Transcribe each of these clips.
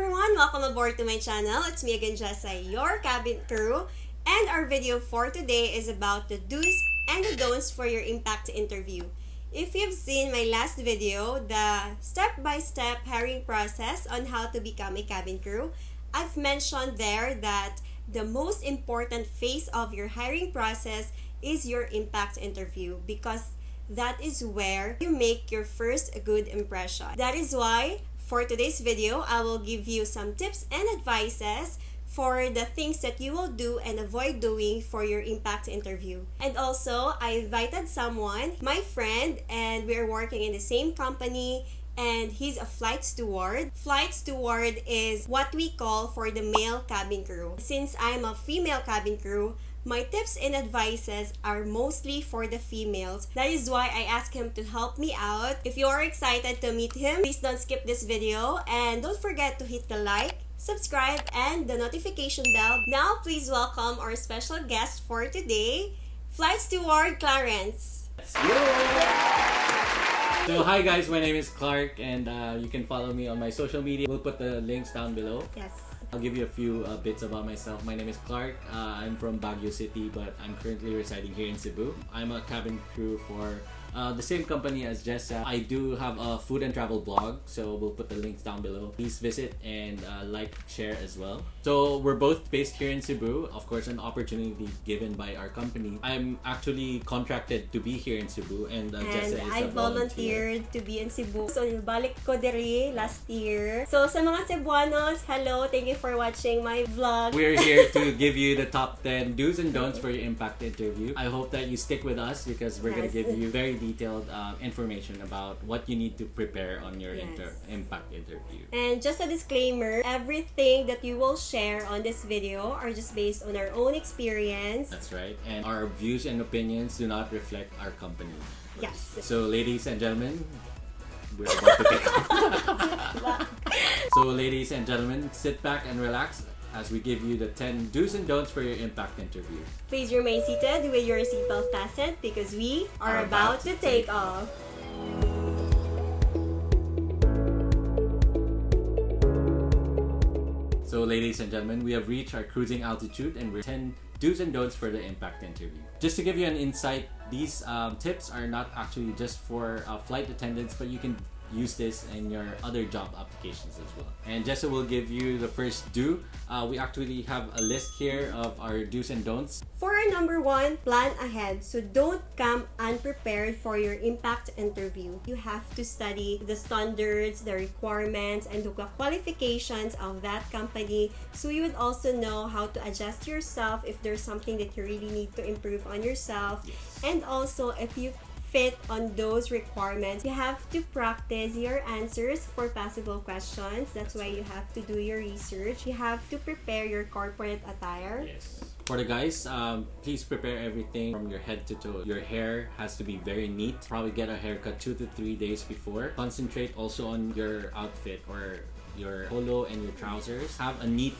everyone! Welcome aboard to my channel. It's me again, Jessa, your cabin crew. And our video for today is about the do's and the don'ts for your impact interview. If you've seen my last video, the step-by-step hiring process on how to become a cabin crew, I've mentioned there that the most important phase of your hiring process is your impact interview because that is where you make your first good impression. That is why for today's video, I will give you some tips and advices for the things that you will do and avoid doing for your impact interview. And also, I invited someone, my friend, and we're working in the same company, and he's a flight steward. Flight steward is what we call for the male cabin crew. Since I'm a female cabin crew, my tips and advices are mostly for the females. That is why I asked him to help me out. If you are excited to meet him, please don't skip this video and don't forget to hit the like, subscribe, and the notification bell. Now, please welcome our special guest for today, Flight Steward Clarence. So hi guys, my name is Clark and you can follow me on my social media. We'll put the links down below. Yes. I'll give you a few bits about myself. My name is Clark. I'm from Baguio City, but I'm currently residing here in Cebu. I'm a cabin crew for the same company as Jessa. I do have a food and travel blog, so we'll put the links down below. Please visit and like, share as well. So we're both based here in Cebu. Of course, an opportunity given by our company. I'm actually contracted to be here in Cebu, and Jessa is I a volunteer. volunteered to be in Cebu. So, balik ko diri last year. So, sa mga Cebuanos, hello! Thank you for watching my vlog. We're here to give you the top 10 do's and don'ts for your impact interview. I hope that you stick with us because we're going to give you very detailed information about what you need to prepare on your impact interview. And just a disclaimer, everything that you will share on this video are just based on our own experience. That's right. And our views and opinions do not reflect our company. Yes. So ladies and gentlemen, we're about to take off. So ladies and gentlemen, sit back and relax as we give you the 10 do's and don'ts for your impact interview. Please remain seated with your seatbelt fastened because we are about to take off. So ladies and gentlemen, we have reached our cruising altitude and we're 10 do's and don'ts for the impact interview. Just to give you an insight, these tips are not actually just for flight attendants, but you can use this in your other job applications as well. And Jessa will give you the first do. We actually have a list here of our do's and don'ts. For our number one, plan ahead. So don't come unprepared for your impact interview. You have to study the standards, the requirements, and the qualifications of that company so you would also know how to adjust yourself if there's something that you really need to improve on yourself. Yes. And also, if you fit on those requirements, you have to practice your answers for possible questions. That's why you have to do your research. You have to prepare your corporate attire. Yes. For the guys, please prepare everything from your head to toe. Your hair has to be very neat. Probably get a haircut 2 to 3 days before. Concentrate also on your outfit or your polo and your trousers. Have a neat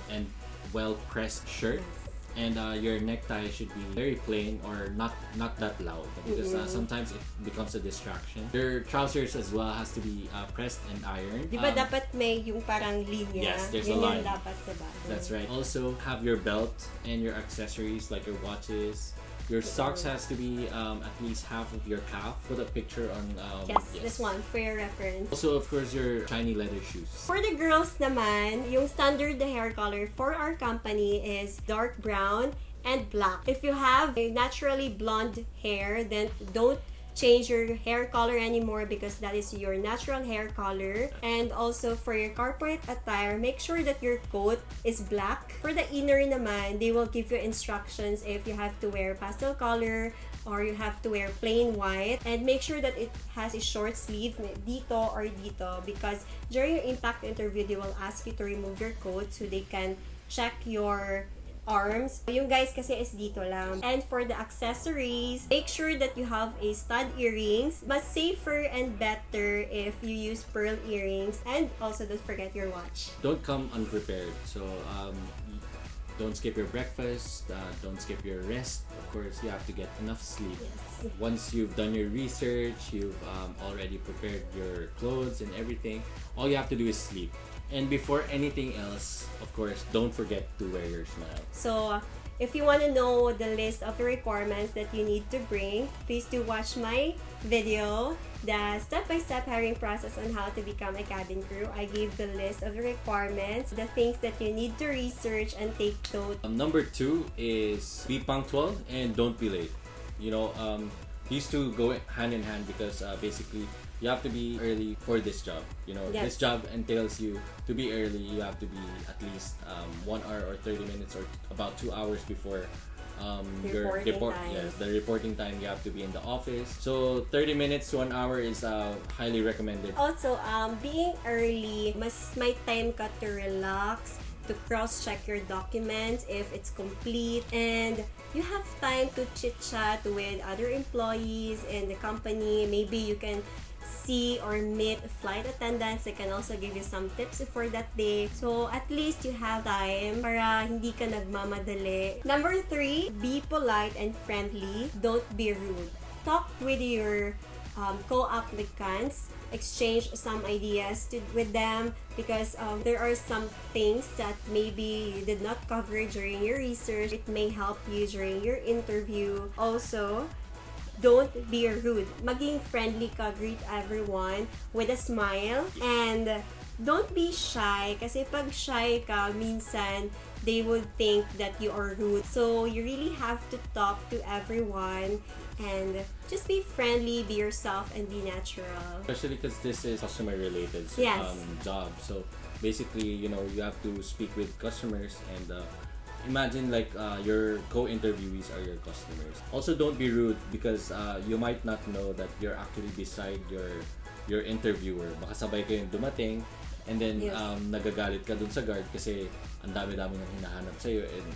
and well-pressed shirt. Yes. And your necktie should be very plain or not that loud because sometimes it becomes a distraction. Your trousers as well has to be pressed and ironed. Di ba dapat may yung parang linya? Yes, there's Yun a line. yung dapat, diba? That's right. Also, have your belt and your accessories like your watches. Your socks has to be at least half of your calf. Put a picture on. Yes, this one for your reference. Also, of course, your shiny leather shoes. For the girls naman, yung standard the hair color for our company is dark brown and black. If you have a naturally blonde hair, then don't change your hair color anymore because that is your natural hair color. And also for your corporate attire, make sure that your coat is black. For the inner naman, they will give you instructions if you have to wear pastel color or you have to wear plain white, and make sure that it has a short sleeve dito or dito because during your impact interview they will ask you to remove your coat so they can check your arms. Yung guys kasi is dito lang. And for the accessories, make sure that you have a stud earrings, but safer and better if you use pearl earrings. And also don't forget your watch. Don't come unprepared. So don't skip your breakfast, don't skip your rest. Of course, you have to get enough sleep. Yes. Once you've done your research, you've already prepared your clothes and everything, all you have to do is sleep. And before anything else, of course, don't forget to wear your smile. So, if you want to know the list of the requirements that you need to bring, please do watch my video, the step-by-step hiring process on how to become a cabin crew. I gave the list of the requirements, the things that you need to research and take note. Number 2 is be punctual and don't be late. These two go hand in hand because basically you have to be early for this job. Yes. This job entails you to be early. You have to be at least 1 hour or 30 minutes or about 2 hours before your time. Yes, the reporting time. You have to be in the office. So 30 minutes to 1 hour is highly recommended. Also, being early, mas may time ka to relax, to cross-check your documents if it's complete, and you have time to chit-chat with other employees in the company. Maybe you can see or meet flight attendants. They can also give you some tips for that day. So, at least you have time para hindi ka nagmamadali. Number 3, be polite and friendly. Don't be rude. Talk with your co-applicants, exchange some ideas with them because there are some things that maybe you did not cover during your research. It may help you during your interview. Also, don't be rude. Maging friendly ka, greet everyone with a smile, and don't be shy kasi pag shy ka, minsan they would think that you are rude. So you really have to talk to everyone and just be friendly, be yourself, and be natural. Especially because this is customer related Yes. job. So basically, you have to speak with customers and imagine like your co-interviewees are your customers. Also, don't be rude because you might not know that you're actually beside your interviewer. Baka sabay kayong dumating and then Yes. nagagalit ka dun sa guard kasi ang dami-dami nang hinahanap sa'yo and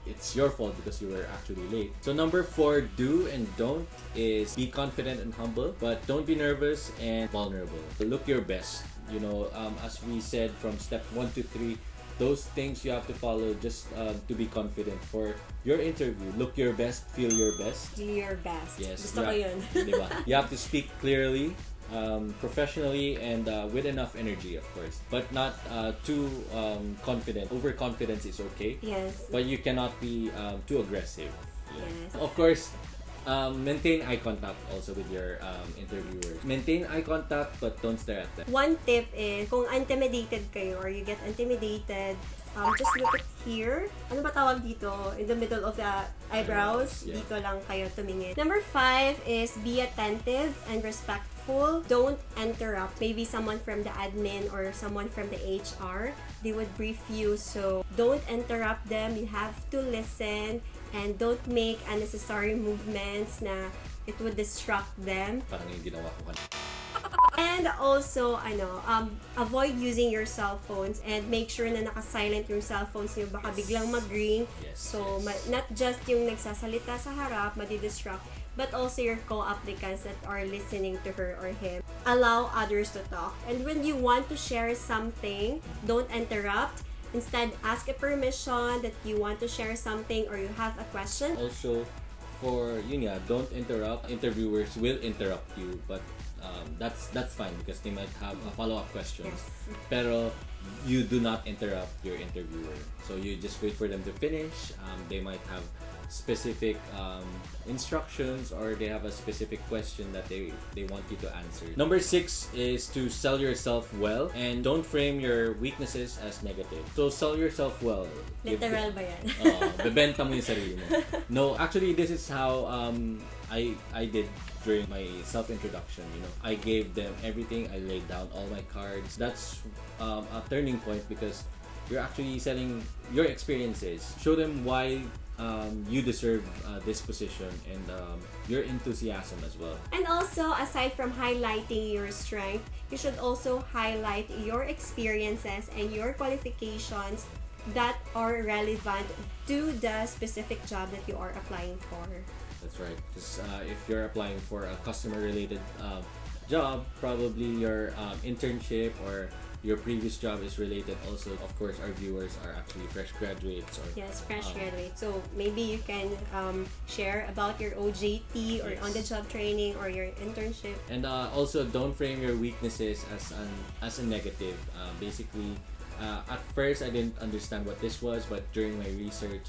it's your fault because you were actually late. So number 4, do and don't is be confident and humble, but don't be nervous and vulnerable. Look your best. As we said from step 1 to 3, those things you have to follow just to be confident for your interview. Look your best, feel your best. Do your best. Yes. Gusto ko yun. Diba? You have to speak clearly, professionally, and with enough energy, of course. But not too confident. Overconfidence is okay. Yes. But you cannot be too aggressive. Yes. Of course, maintain eye contact also with your interviewers. Maintain eye contact but don't stare at them. One tip is, kung intimidated kayo or you get intimidated, just look at here. Ano ba tawag dito? In the middle of the eyebrows. Yeah. Dito lang kayo tumingin. Number 5 is be attentive and respectful. Don't interrupt. Maybe someone from the admin or someone from the HR, they would brief you. So, don't interrupt them. You have to listen and don't make unnecessary movements na it would distract them. Parang yung ginawa ko kanina. And also, avoid using your cell phones and make sure na naka-silent yung cell phones nyo. Baka biglang mag-ring. Yes, So, yes. not just yung nagsasalita sa harap, madi-distract, but also your co-applicants that are listening to her or him. Allow others to talk. And when you want to share something, don't interrupt. Instead, ask a permission that you want to share something or you have a question. Also, don't interrupt. Interviewers will interrupt you, but that's fine because they might have a follow-up questions. Yes. Pero you do not interrupt your interviewer. So you just wait for them to finish. They might have specific instructions or they have a specific question that they want you to answer. Number 6 is to sell yourself well and don't frame your weaknesses as negative. So sell yourself well. Literal ba yan? Bebenta mo yung sarili mo. No, actually this is how I did during my self-introduction. I gave them everything. I laid down all my cards. That's a turning point because you're actually selling your experiences. Show them why you deserve this position and your enthusiasm as well. And also, aside from highlighting your strength, you should also highlight your experiences and your qualifications that are relevant to the specific job that you are applying for. That's right. Because if you're applying for a customer-related job, probably your internship or your previous job is related. Also, of course, our viewers are actually fresh graduates. Yes, fresh graduates. So maybe you can share about your OJT or Yes. on-the-job training or your internship. And also, don't frame your weaknesses as a negative. Basically, At first, I didn't understand what this was, but during my research,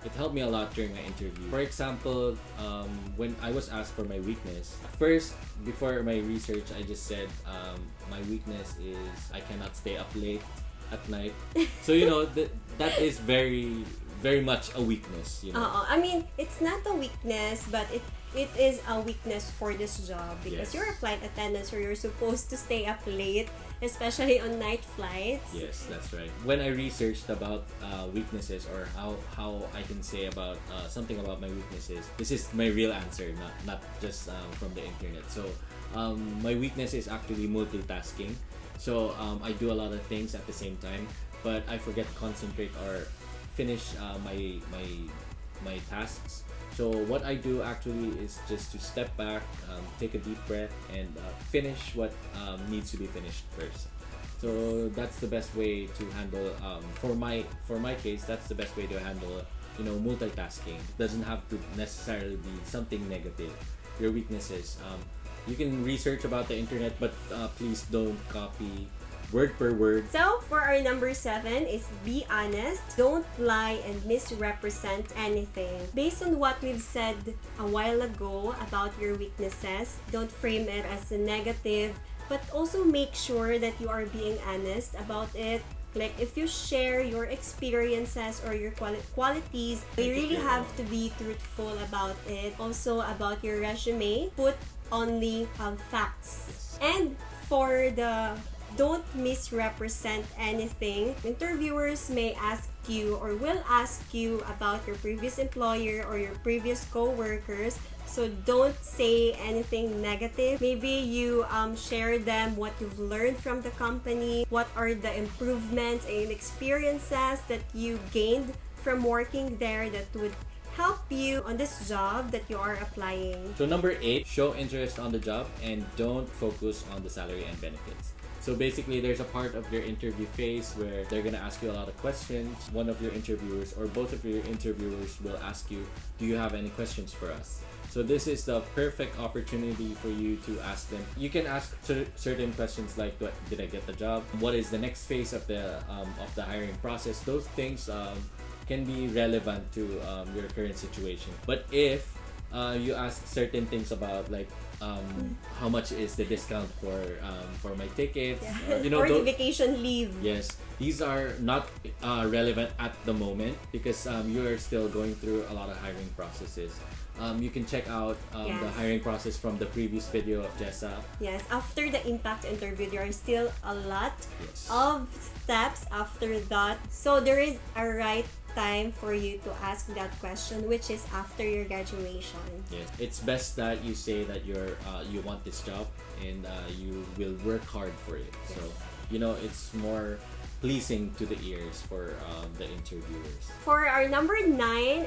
it helped me a lot during my interview. For example, when I was asked for my weakness, at first, before my research, I just said my weakness is I cannot stay up late at night. So that is very very much a weakness. I mean, it's not a weakness, but it is a weakness for this job because Yes. you're a flight attendant, so you're supposed to stay up late, especially on night flights. Yes, that's right. When I researched about weaknesses or how I can say about something about my weaknesses, this is my real answer, not just from the internet. So my weakness is actually multitasking. So I do a lot of things at the same time, but I forget to concentrate or finish my tasks. So what I do actually is just to step back, take a deep breath, and finish what needs to be finished first. So that's the best way to handle. For my case, that's the best way to handle. Multitasking. It doesn't have to necessarily be something negative. Your weaknesses. You can research about the internet, but please don't copy word per word. So, for our number 7 is be honest, don't lie and misrepresent anything. Based on what we've said a while ago about your weaknesses, don't frame it as a negative, but also make sure that you are being honest about it. Like, if you share your experiences or your qualities, you really have to be truthful about it. Also, about your resume, put only facts. And for the don't misrepresent anything, interviewers may ask you or will ask you about your previous employer or your previous co-workers. So don't say anything negative. Maybe you share them what you've learned from the company, what are the improvements and experiences that you gained from working there that would help you on this job that you are applying. So number 8, show interest on the job and don't focus on the salary and benefits. So basically, there's a part of your interview phase where they're gonna ask you a lot of questions. One of your interviewers or both of your interviewers will ask you, do you have any questions for us? So this is the perfect opportunity for you to ask them. You can ask certain questions like, did I get the job? What is the next phase of the hiring process? Those things can be relevant to your current situation. But if you ask certain things about like how much is the discount for my tickets, or the vacation leave. Yes, these are not relevant at the moment because you are still going through a lot of hiring processes. You can check out the hiring process from the previous video of Jessa. Yes, after the impact interview, there are still a lot Yes. of steps after that. So there is a right time for you to ask that question, which is after your graduation. Yes, it's best that you say that you want this job and you will work hard for it. Yes. So it's more pleasing to the ears for the interviewers. For our number 9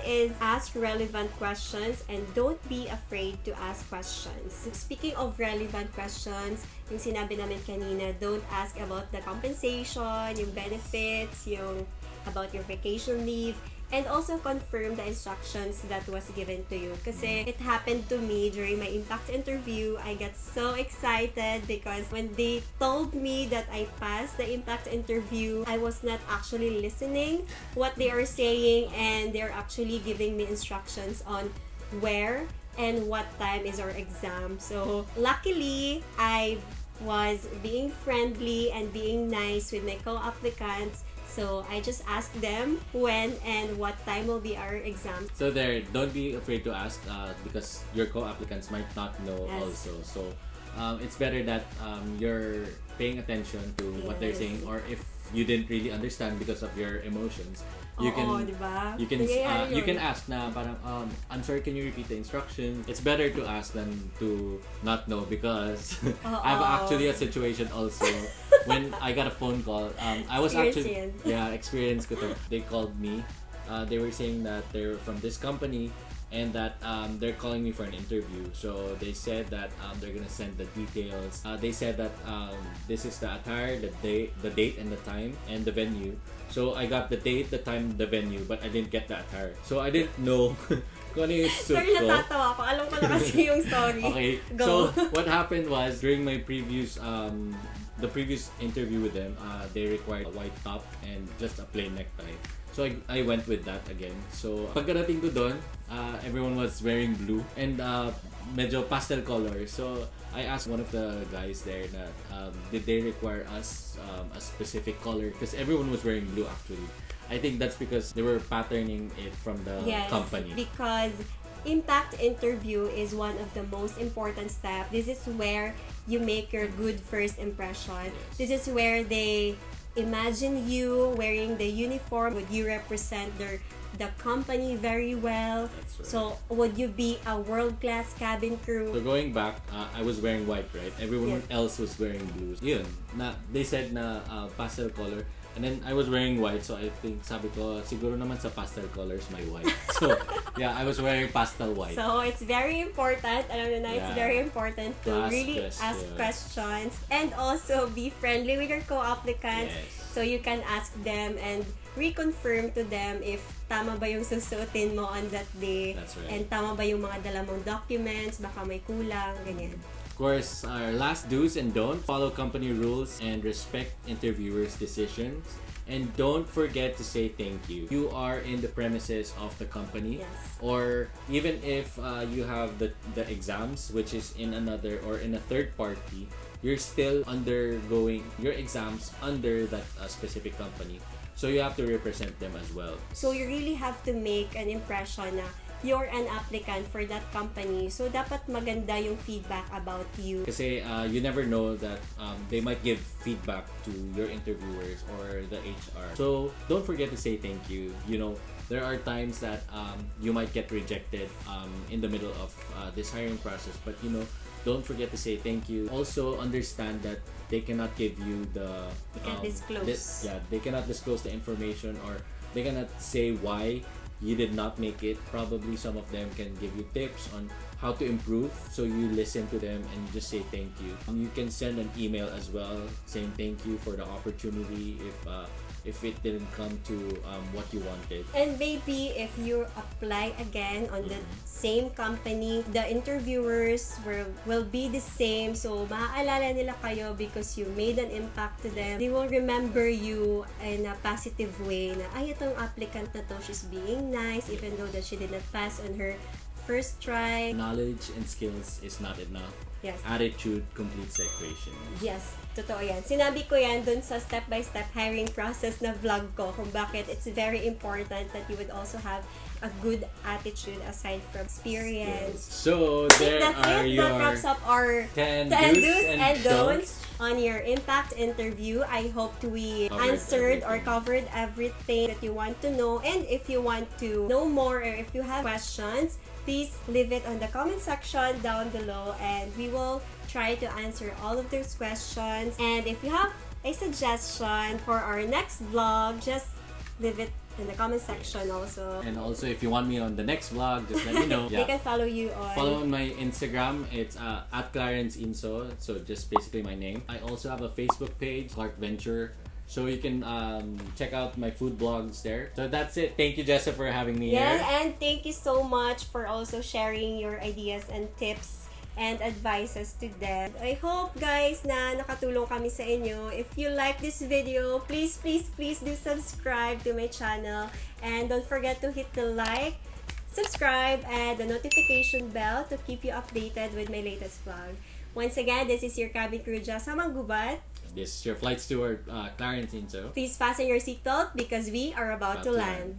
is ask relevant questions and don't be afraid to ask questions. Speaking of relevant questions, yung sinabi namin kanina, don't ask about the compensation, yung benefits, yung about your vacation leave, and also confirm the instructions that was given to you. Kasi it happened to me during my impact interview. I got so excited because when they told me that I passed the impact interview, I was not actually listening what they are saying, and they're actually giving me instructions on where and what time is our exam. So luckily, I was being friendly and being nice with my co-applicants. So I just asked them when and what time will be our exam. So don't be afraid to ask because your co-applicants might not know also. So it's better that you're paying attention to what they're saying, or if you didn't really understand because of your emotions, you diba? you can ask na parang I'm sorry, can you repeat the instructions? It's better to ask than to not know because I have actually a situation also when I got a phone call. I was actually experience ko to. They called me. They were saying that they're from this company and that they're calling me for an interview. So they said that they're gonna send the details. They said that this is the attire, the date and the time and the venue. So I got the date, the time, the venue, but I didn't get the attire. So I didn't know kung ano yung suit Sorry, ko. natatawa ko. Alam ko na kasi yung story. Okay. Go. So what happened was during my previous the previous interview with them, they required a white top and just a plain necktie. So I went with that again. So pagkarating ko doon, everyone was wearing blue and medyo pastel color. So I asked one of the guys there that did they require us a specific color, because everyone was wearing blue actually. I think that's because they were patterning it from the company. Because impact interview is one of the most important steps. This is where you make your good first impression. Yes. This is where they imagine you wearing the uniform. Would you represent the company very well? That's right. So would you be a world-class cabin crew? So going back, I was wearing white, right? Everyone else was wearing blue. Yun, they said na pastel color. And then I was wearing white, so I think sabi ko, siguro naman sa pastel colors may white. So yeah, I was wearing pastel white. So it's very important. Alam mo na, it's very important to really ask questions and also be friendly with your co-applicants. Yes. So you can ask them and reconfirm to them if tama ba yung susuotin mo on that day. That's right. And tama ba yung mga dala mong documents, baka may kulang, ganyan. Of course, our last do's and don'ts: follow company rules and respect interviewers' decisions. And don't forget to say thank you. You are in the premises of the company. Yes. Or even if you have the exams, which is in another or in a third party, you're still undergoing your exams under that specific company. So you have to represent them as well. So you really have to make an impression na you're an applicant for that company. So dapat maganda yung feedback about you. Kasi you never know that they might give feedback to your interviewers or the HR. So don't forget to say thank you. You know, there are times that you might get rejected in the middle of this hiring process, but you know, don't forget to say thank you. Also understand that they cannot give you the They can't disclose. they cannot disclose the information, or they cannot say why you did not make it. Probably some of them can give you tips on how to improve, so you listen to them and just say thank you. You can send an email as well saying thank you for the opportunity if it didn't come to what you wanted. And maybe if you apply again on the same company, the interviewers will be the same. So, maaalala nila kayo because you made an impact to them. They will remember you in a positive way na, ay, itong applicant na to, she's being nice even though that she did not pass on her first try. Knowledge and skills is not enough. Yes. Attitude completes the equation. Yes, totoo yan. Sinabi ko yan dun sa step-by-step hiring process na vlog ko kung bakit it's very important that you would also have a good attitude aside from experience. So there That's are it. your That wraps up our 10 do's and don'ts on your impact interview. I hope we answered or covered everything that you want to know. And if you want to know more or if you have questions, please leave it on the comment section down below and we will try to answer all of those questions. And if you have a suggestion for our next vlog, just leave it in the comment section also. And also, if you want me on the next vlog, just let me know. They can follow you on... Follow on my Instagram. It's at Clarence Inso. So just basically my name. I also have a Facebook page, Clark Venture. So you can check out my food blogs there. So that's it. Thank you, Jessa, for having me here. And thank you so much for also sharing your ideas and tips and advices to them. I hope, guys, na nakatulong kami sa inyo. If you like this video, please do subscribe to my channel. And don't forget to hit the like, subscribe, and the notification bell to keep you updated with my latest vlog. Once again, this is your cabin crew, Jessa Manggubat. This is your flight steward, Clarence Inso. Please fasten your seatbelt because we are about to land.